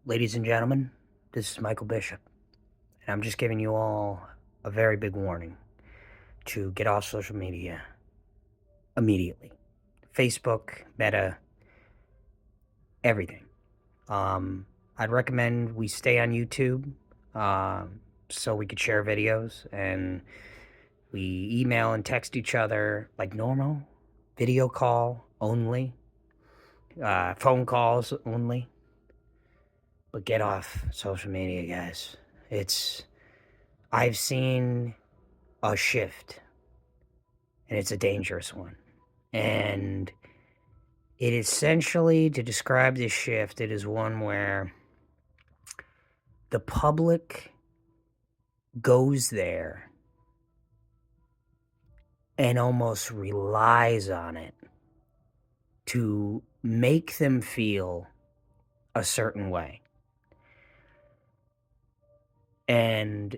Ladies and gentlemen, this is Michael Bishop, and I'm just giving you all a very big warning to get off social media immediately. Facebook, Meta, everything. I'd recommend we stay on YouTube so we could share videos and we email and text each other like normal, video call only, phone calls only. But get off social media, guys. I've seen a shift, and it's a dangerous one. And it essentially, to describe this shift, it is one where the public goes there and almost relies on it to make them feel a certain way. And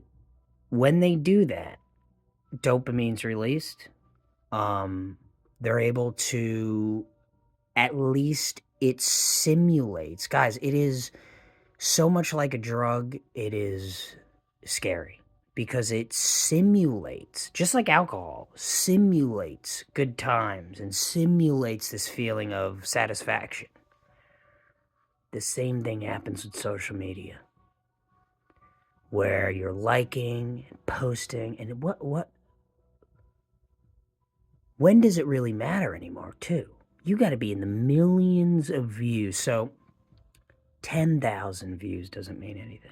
when they do that, dopamine's released. They're able to, at least it simulates. Guys, it is so much like a drug, it is scary because it simulates, just like alcohol, simulates good times and simulates this feeling of satisfaction. The same thing happens with social media, where you're liking and posting, and when does it really matter anymore, too? You got to be in the millions of views. So 10,000 views doesn't mean anything.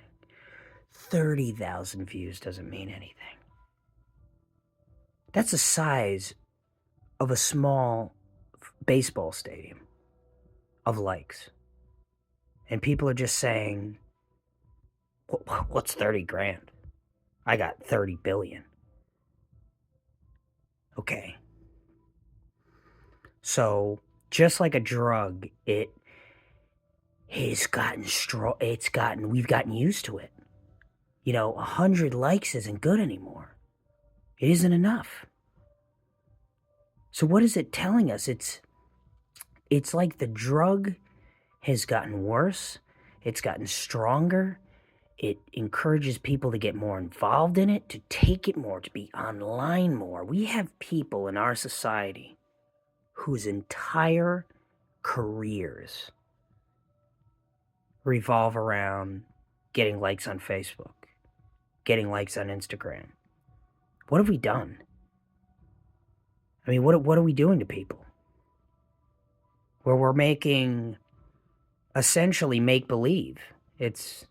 30,000 views doesn't mean anything. That's the size of a small baseball stadium of likes. And people are just saying, what's 30 grand? I got 30 billion. Okay. So, just like a drug, we've gotten used to it. 100 likes isn't good anymore. It isn't enough. So what is it telling us? It's like the drug has gotten worse. It's gotten stronger. It encourages people to get more involved in it, to take it more, to be online more. We have people in our society whose entire careers revolve around getting likes on Facebook, getting likes on Instagram. What have we done? I mean, what are we doing to people? Where we're making essentially make-believe. It's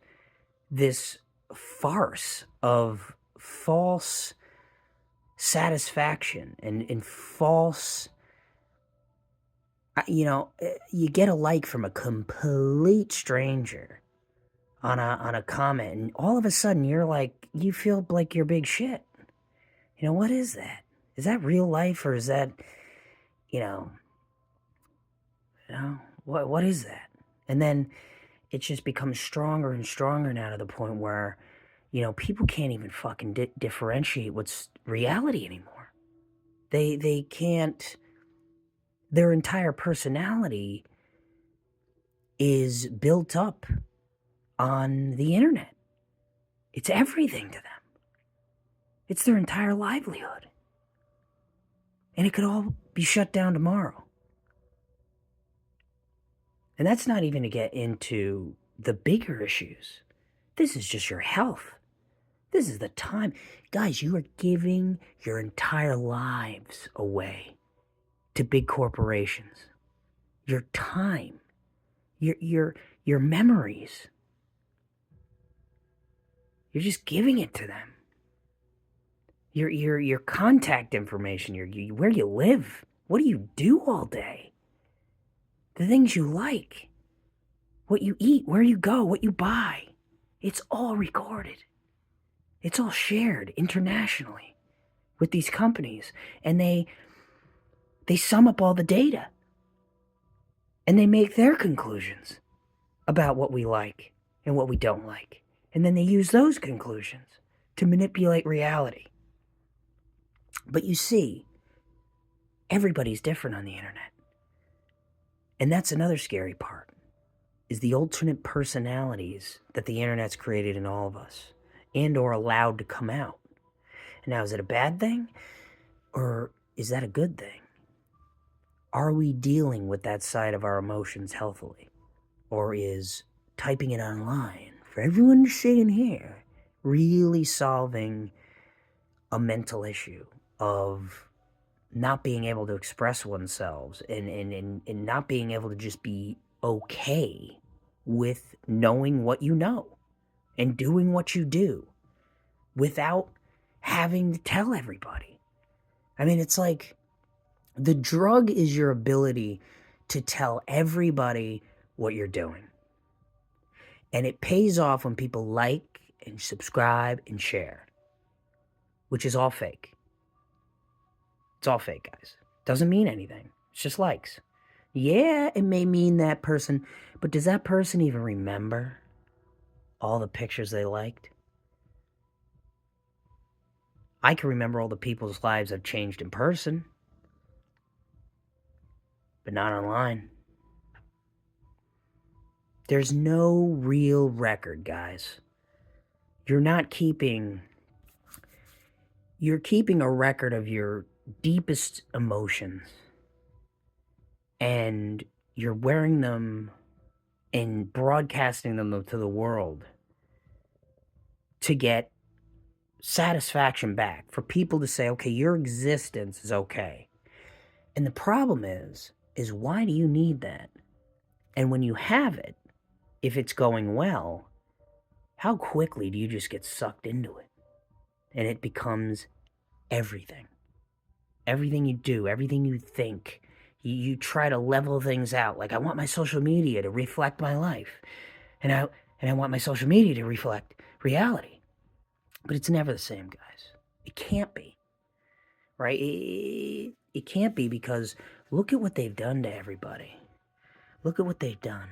this farce of false satisfaction and false, you get a like from a complete stranger on a comment, and all of a sudden you feel like you're big shit. What is that? Is that real life, or is that, you know, what is that? And then it just becomes stronger and stronger now, to the point where, people can't even fucking differentiate what's reality anymore. They can't. Their entire personality is built up on the internet. It's everything to them. It's their entire livelihood. And it could all be shut down tomorrow. And that's not even to get into the bigger issues. This is just your health. This is the time. Guys, you are giving your entire lives away to big corporations. Your time, your memories. You're just giving it to them. Your contact information, where you live, what do you do all day, the things you like, what you eat, where you go, what you buy. It's all recorded. It's all shared internationally with these companies, and they sum up all the data, and they make their conclusions about what we like and what we don't like, and then they use those conclusions to manipulate reality. But you see, everybody's different on the internet. And that's another scary part. is the alternate personalities that the internet's created in all of us and or allowed to come out. Now, is it a bad thing or is that a good thing? Are we dealing with that side of our emotions healthily? Or is typing it online for everyone to see and hear really solving a mental issue of not being able to express oneself and not being able to just be okay with knowing what you know and doing what you do without having to tell everybody? I mean, it's like the drug is your ability to tell everybody what you're doing. And it pays off when people like and subscribe and share, which is all fake. It's all fake, guys. Doesn't mean anything. It's just likes. Yeah, it may mean that person, but does that person even remember all the pictures they liked? I can remember all the people's lives I've changed in person, but not online. There's no real record, guys. You're keeping a record of your deepest emotions, and you're wearing them and broadcasting them to the world to get satisfaction back, for people to say, okay, your existence is okay. And the problem is why do you need that? And when you have it, if it's going well, how quickly do you just get sucked into it? And it becomes everything. Everything you do, everything you think, you try to level things out. Like, I want my social media to reflect my life. And I want my social media to reflect reality. But it's never the same, guys. It can't be. Right? It can't be, because look at what they've done to everybody. Look at what they've done.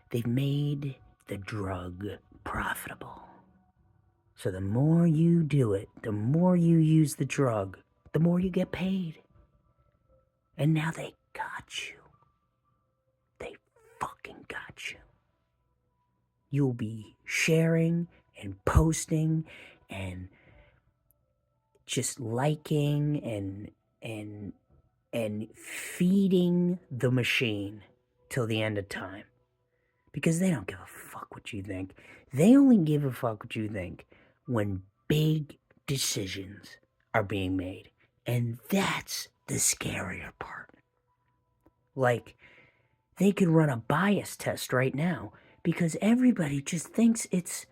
They've made the drug profitable. So the more you do it, the more you use the drug, the more you get paid. And now they got you. They fucking got you. You'll be sharing and posting and just liking and feeding the machine till the end of time. Because they don't give a fuck what you think. They only give a fuck what you think when big decisions are being made. And that's the scarier part. Like, they could run a bias test right now because everybody just thinks it's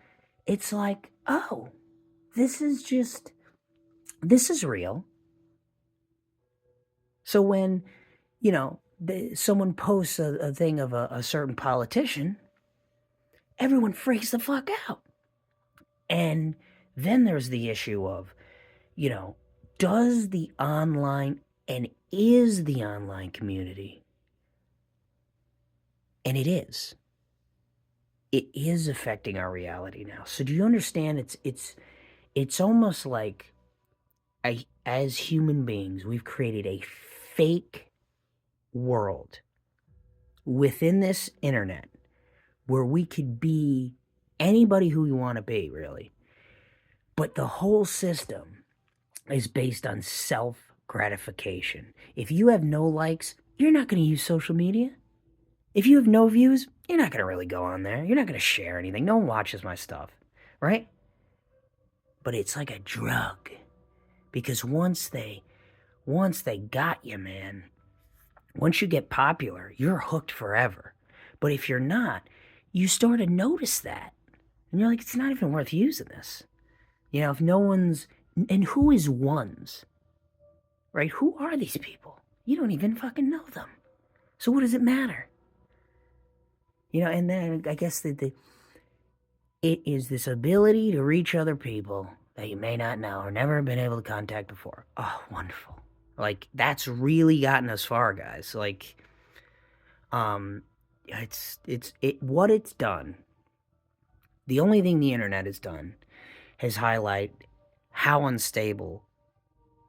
like, oh, this is real. So when, someone posts a thing of a certain politician, everyone freaks the fuck out. And then there's the issue of, does the online and is the online community, and it is affecting our reality now. So do you understand? It's almost like as human beings, we've created a fake world within this internet where we could be anybody who we want to be, really. But the whole system is based on self-gratification. If you have no likes, you're not going to use social media. If you have no views, you're not going to really go on there. You're not going to share anything. No one watches my stuff, right? But it's like a drug. Because once they got you, man, once you get popular, you're hooked forever. But if you're not, you start to notice that. And you're like, it's not even worth using this. If no one's... And who is ones? Right? Who are these people? You don't even fucking know them. So what does it matter? And then I guess it is this ability to reach other people that you may not know or never been able to contact before. Oh, wonderful. Like, that's really gotten us far, guys. Like, what it's done, the only thing the internet has done has highlight how unstable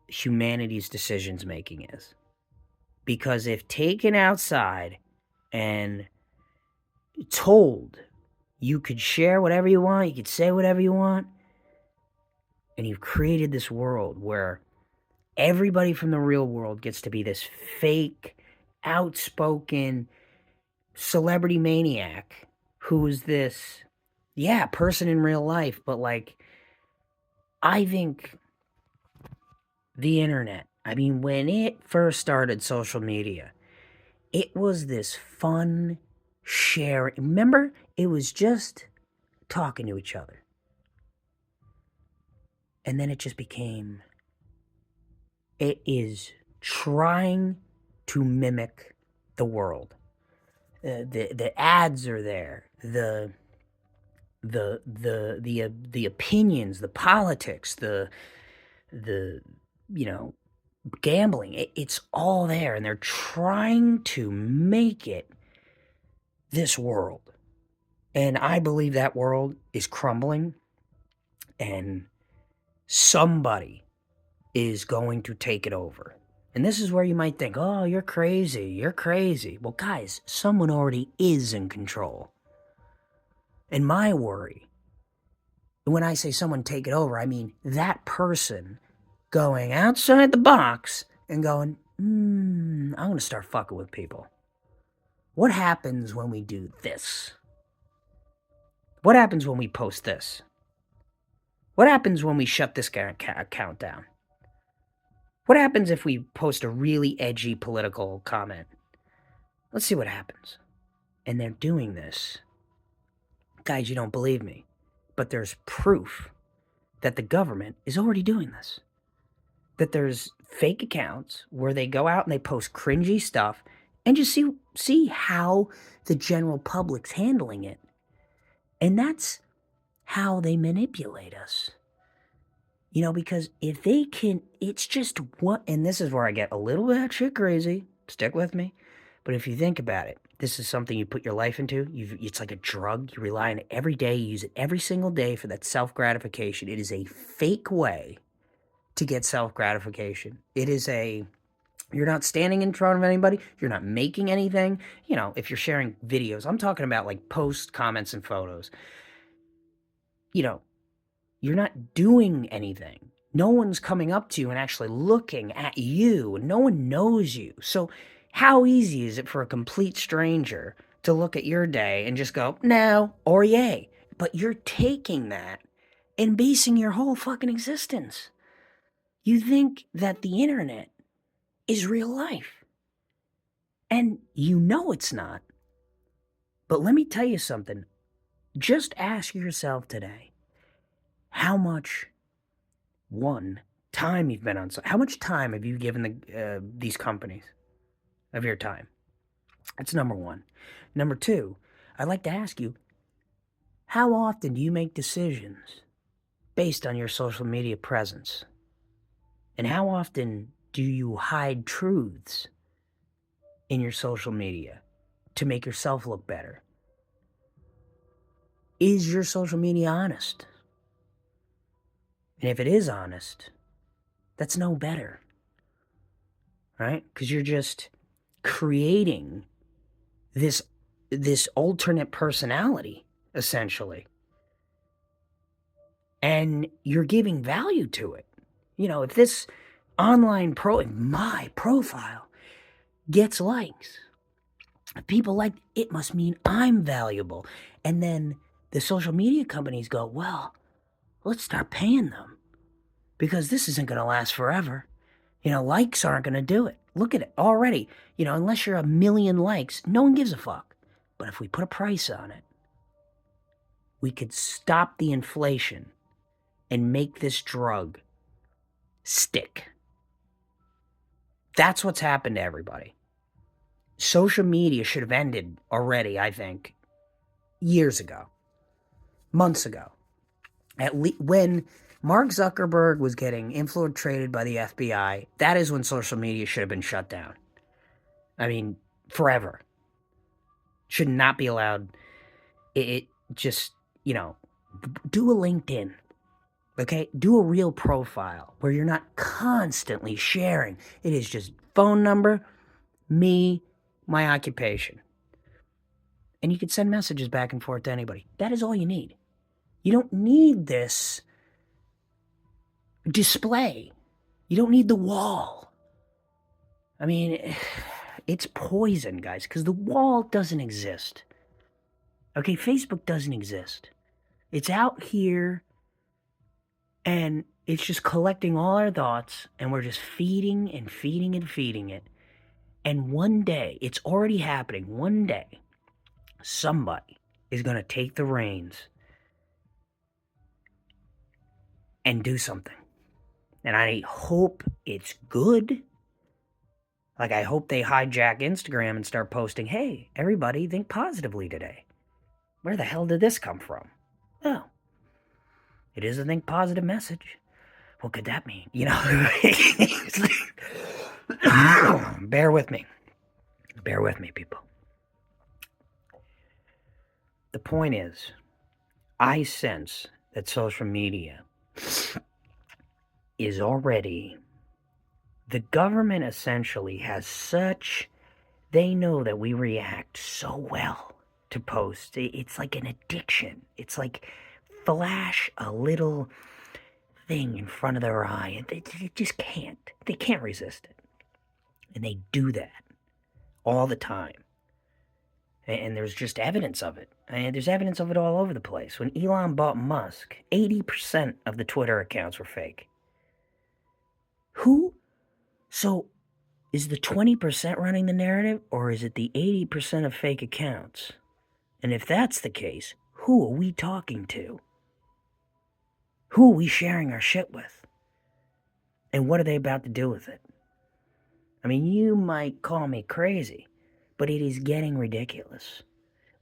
humanity's decisions making is. Because if taken outside and told you could share whatever you want, you could say whatever you want, and you've created this world where everybody from the real world gets to be this fake, outspoken celebrity maniac who's this, person in real life. But like, I think the internet, I mean, when it first started social media, it was this fun sharing. Remember, it was just talking to each other. And then it just became, it is trying to mimic the world. The ads are there. The opinions, the politics, the gambling. It's all there, and they're trying to make it this world. And I believe that world is crumbling, and somebody is going to take it over. And this is where you might think, oh, you're crazy. You're crazy. Well, guys, someone already is in control. And my worry, when I say someone take it over, I mean that person going outside the box and going, I'm going to start fucking with people. What happens when we do this? What happens when we post this? What happens when we shut this account down? What happens if we post a really edgy political comment? Let's see what happens. And they're doing this. Guys, you don't believe me, but there's proof that the government is already doing this. That there's fake accounts where they go out and they post cringy stuff and just see how the general public's handling it. And that's how they manipulate us. Because if they can, it's just what, and this is where I get a little bit shit crazy, stick with me, but if you think about it, this is something you put your life into. It's like a drug. You rely on it every day. You use it every single day for that self-gratification. It is a fake way to get self-gratification. You're not standing in front of anybody. You're not making anything. If you're sharing videos, I'm talking about like posts, comments, and photos. You're not doing anything. No one's coming up to you and actually looking at you. No one knows you. So how easy is it for a complete stranger to look at your day and just go, no, or yay? But you're taking that and basing your whole fucking existence. You think that the internet is real life. And it's not. But let me tell you something. Just ask yourself today, how much, time you've been on. How much time have you given these companies of your time? That's number one. Number two, I'd like to ask you, how often do you make decisions based on your social media presence? And how often do you hide truths in your social media to make yourself look better? Is your social media honest? And if it is honest, that's no better, right? Because you're just creating this alternate personality, essentially. And you're giving value to it. If this online my profile gets likes, if people like it, must mean I'm valuable. And then the social media companies go, well, let's start paying them because this isn't going to last forever. Likes aren't going to do it. Look at it already. Unless you're 1 million likes, no one gives a fuck. But if we put a price on it, we could stop the inflation and make this drug stick. That's what's happened to everybody. Social media should have ended already, I think, years ago, months ago. When Mark Zuckerberg was getting infiltrated by the FBI, that is when social media should have been shut down. I mean, forever. Should not be allowed. It just, do a LinkedIn. Okay? Do a real profile where you're not constantly sharing. It is just phone number, me, my occupation. and you can send messages back and forth to anybody. That is all you need. You don't need this display. You don't need the wall. I mean, it's poison, guys, because the wall doesn't exist. Okay, Facebook doesn't exist. It's out here, and it's just collecting all our thoughts, and we're just feeding and feeding and feeding it. And one day, it's already happening, one day, somebody is going to take the reins and do something. And I hope it's good. Like, I hope they hijack Instagram and start posting, hey, everybody think positively today. Where the hell did this come from? Oh, it is a think positive message. What could that mean? You know, bear with me. Bear with me, people. The point is, I sense that social media is already, the government essentially has such, they know that we react so well to posts. It's like an addiction. It's like flash a little thing in front of their eye, and they just can't. They can't resist it. And they do that all the time. And there's just evidence of it. And there's evidence of it all over the place. When Elon bought Musk, 80% of the Twitter accounts were fake. Who? So, is the 20% running the narrative, or is it the 80% of fake accounts? And if that's the case, who are we talking to? Who are we sharing our shit with? And what are they about to do with it? I mean, you might call me crazy, but it is getting ridiculous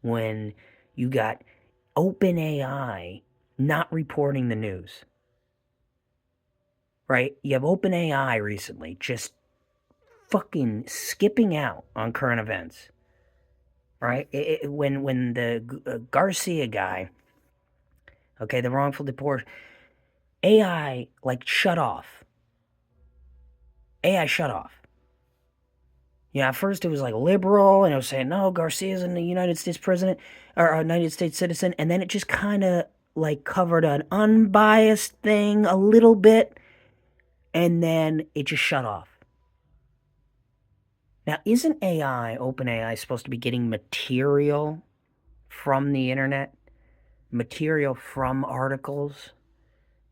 when you got OpenAI not reporting the news. Right? You have OpenAI recently just fucking skipping out on current events. Right? When the Garcia guy, okay, the wrongful deport, AI like shut off. AI shut off. Yeah, at first it was like liberal, and it was saying, no, Garcia's a United States president, or a United States citizen, and then it just kind of like covered an unbiased thing a little bit, and then it just shut off. Now, isn't OpenAI, supposed to be getting material from the internet? Material from articles?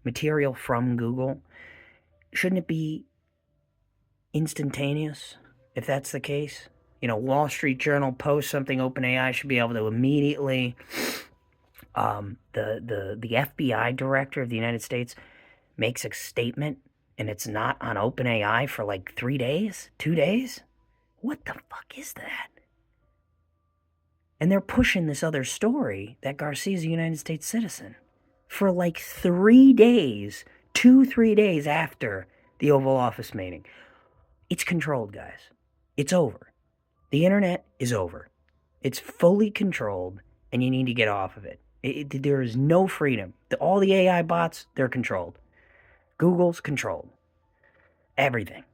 Material from Google? Shouldn't it be instantaneous, if that's the case? You know, Wall Street Journal posts something, OpenAI should be able to immediately. The FBI director of the United States makes a statement, and it's not on OpenAI for like 3 days, 2 days. What the fuck is that? And they're pushing this other story that Garcia's a United States citizen for like 3 days, 2-3 days after the Oval Office meeting. It's controlled, guys. It's over. The internet is over. It's fully controlled, and you need to get off of it. There is no freedom. All the AI bots, they're controlled. Google's controlled. Everything.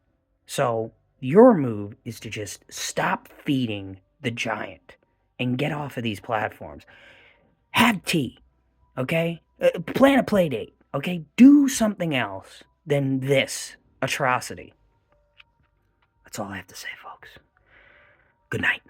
So your move is to just stop feeding the giant and get off of these platforms. Have tea, okay? Plan a play date, okay? Do something else than this atrocity. That's all I have to say, folks. Good night.